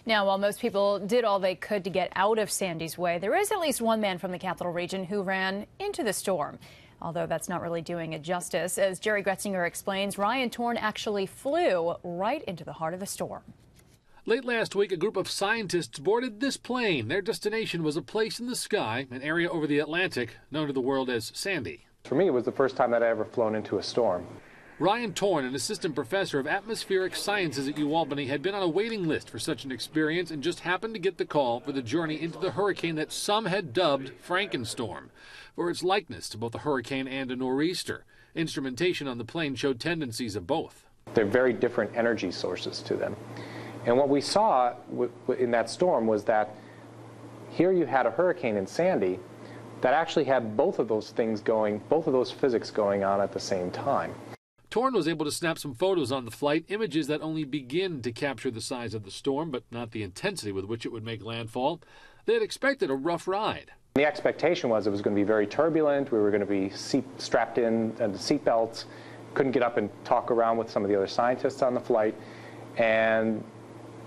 Now, while most people did all they could to get out of Sandy's way, there is at least one man from the capital region who ran into the storm. Although that's not really doing it justice. As Jerry Gretzinger explains, Ryan Torn actually flew right into the heart of the storm. Late last week, a group of scientists boarded this plane. Their destination was a place in the sky, an area over the Atlantic, known to the world as Sandy. For me, it was the first time that I ever flown into a storm. Ryan Torn, an assistant professor of atmospheric sciences at UAlbany, had been on a waiting list for such an experience and just happened to get the call for the journey into the hurricane that some had dubbed Frankenstorm for its likeness to both a hurricane and a nor'easter. Instrumentation on the plane showed tendencies of both. They're very different energy sources to them. And what we saw in that storm was that here you had a hurricane in Sandy that actually had both of those things going, both of those physics going on at the same time. Torn was able to snap some photos on the flight, images that only begin to capture the size of the storm, but not the intensity with which it would make landfall. They had expected a rough ride. The expectation was it was going to be very turbulent. We were going to be strapped in to seat belts. Couldn't get up and talk around with some of the other scientists on the flight. And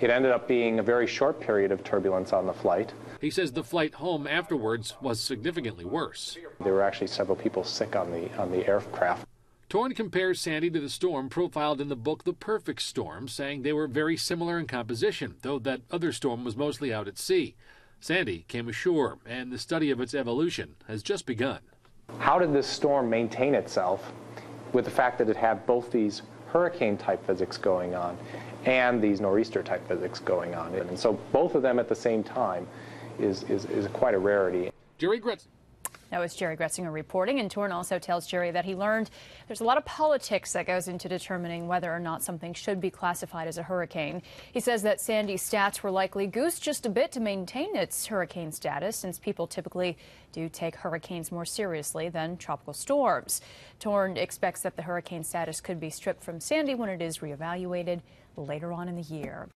it ended up being a very short period of turbulence on the flight. He says the flight home afterwards was significantly worse. There were actually several people sick on the aircraft. Torn compares Sandy to the storm profiled in the book The Perfect Storm, saying they were very similar in composition, though that other storm was mostly out at sea. Sandy came ashore, and the study of its evolution has just begun. How did this storm maintain itself with the fact that it had both these hurricane-type physics going on and these nor'easter-type physics going on? And so both of them at the same time is quite a rarity. Jerry Gretzinger. That was Jerry Gretzinger reporting, and Torn also tells Jerry that he learned there's a lot of politics that goes into determining whether or not something should be classified as a hurricane. He says that Sandy's stats were likely goosed just a bit to maintain its hurricane status, since people typically do take hurricanes more seriously than tropical storms. Torn expects that the hurricane status could be stripped from Sandy when it is reevaluated later on in the year.